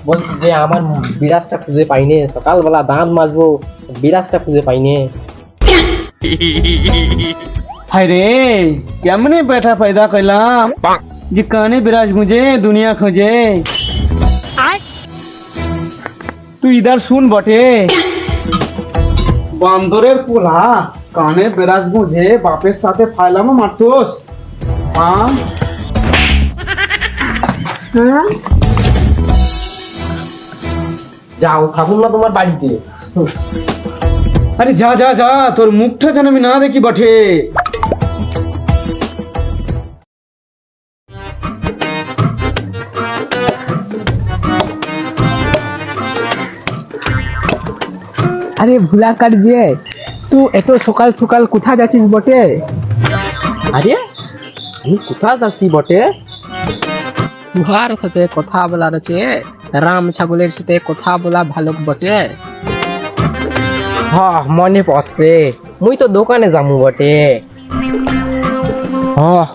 বলছি যে আমার বিরাজটা খুঁজে পাইনে, সকালবেলা দাঁত মাজবো, বিরাজটা খুঁজে পাইনে। हाय रे केमने बैठा पैदा कैलाम जी काने बिराज मुझे दुनिया खोजे। तू इधर सुन बटे বান্দরের পোলা কানে বিরাজ মুঝে বাপের সাথে ফাইলামো মারতোস। হ্যাঁ যাও, থাকুন না তোমার বাড়িতে। আরে যা যা যা, তোর মুখটা যেন আমি না দেখি বটে। আরে ভুলাকার যে তুই এত সকাল সকাল কোথায় যাচ্ছিস বটে? আরে আমি কোথায় যাচ্ছি বটে? তুহার সাথে কথা বলার আছে, রাম ছাগলের সাথে কথা বলা ভালো বটে। হ্যাঁ মনে পড়ছে, মুই তো দোকানে যামু বটে। হ্যাঁ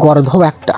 গর্ধব একটা।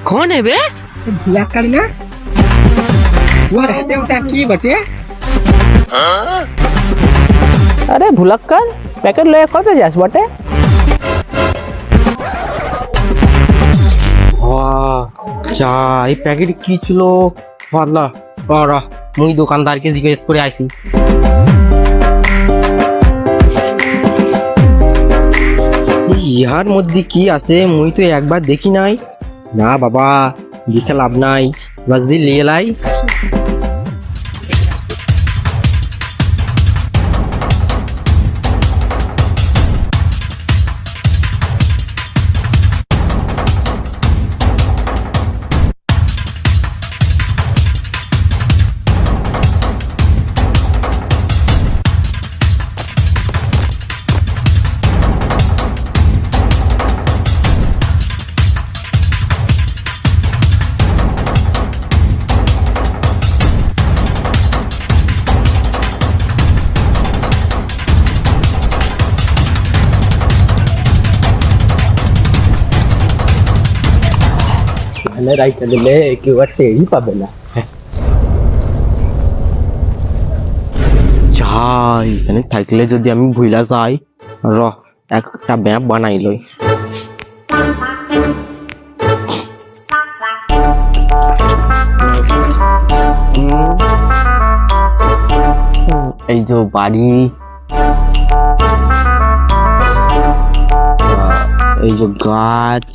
कौन है बे? ভুলাকার না? ওর হাতে ওটা কি বটে? আরে ভুলাক্কার, প্যাকেট লয়ে কত যাস বটে? যা, এই প্যাকেট কি ছিল? ভাল্লা বাড়া, মুই দোকানদারকে জিজ্ঞেস করে আইছি। ইহার মধ্যে কি আছে মুই তো একবার দেখি নাই। না বাবা, দেখে লাভ নাই, বাস দিয়ে লিয়ে লাই। রাইতে দিলে কেউ আর টেরই পাবে না। যাই, এখানে থাকলে যদি আমি ভুলা যাই, একটা ম্যাপ বানাই লই। এই যে বাড়ি, এই যে গাছ,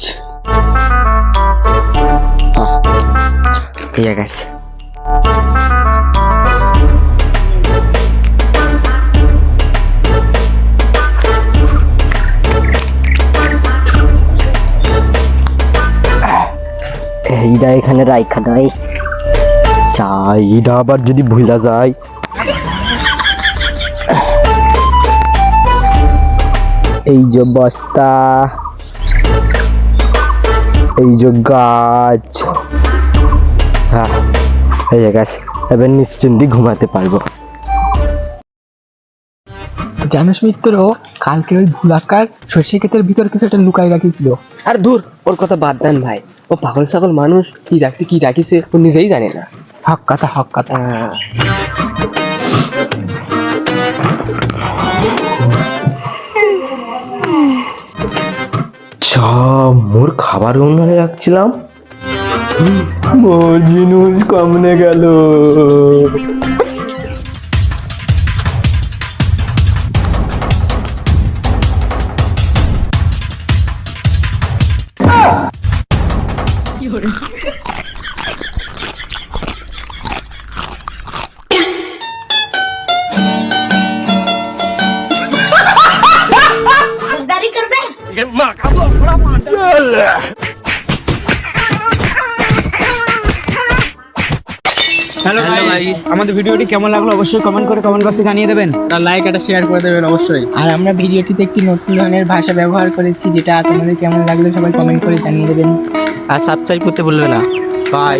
ঠিক আছে। এইটা এখানে রাইখা নাই, এইটা আবার যদি ভুলা যায়। এই যে বস্তা, এই যে গাছ, হ্যাঁ হয়ে গেছে, এবার নিশ্চিন্তে ঘুমাতে পারবো। জানিস মিত্র, কালকে ওই ভুলাকার সর্ষে ক্ষেতের ভিতর কিছু একটা লুকাই রাখিছিল। আর দূর, ওর কথা বাদ দেন ভাই। ও পাগল ছাগল মানুষ, কি রাখিছে ও নিজেই জানে না। হক কথা, হক কথা। মোর খাবার উন্নয়নে রাখছিলাম, মোর জিনিস কমনে গেল। दारी कर बे হ্যালো গাইস, আমাদের ভিডিওটি কেমন লাগলো অবশ্যই কমেন্ট করে কমেন্ট বক্সে জানিয়ে দেবেন। লাইক এটা শেয়ার করে দেবেন অবশ্যই। আর আমরা ভিডিওটিতে একটি নতুন ধরনের ভাষা ব্যবহার করেছি, যেটা তোমাদের কেমন লাগলো সবাই কমেন্ট করে জানিয়ে দেবেন। আর সাবস্ক্রাইব করতে ভুলবে না। বাই।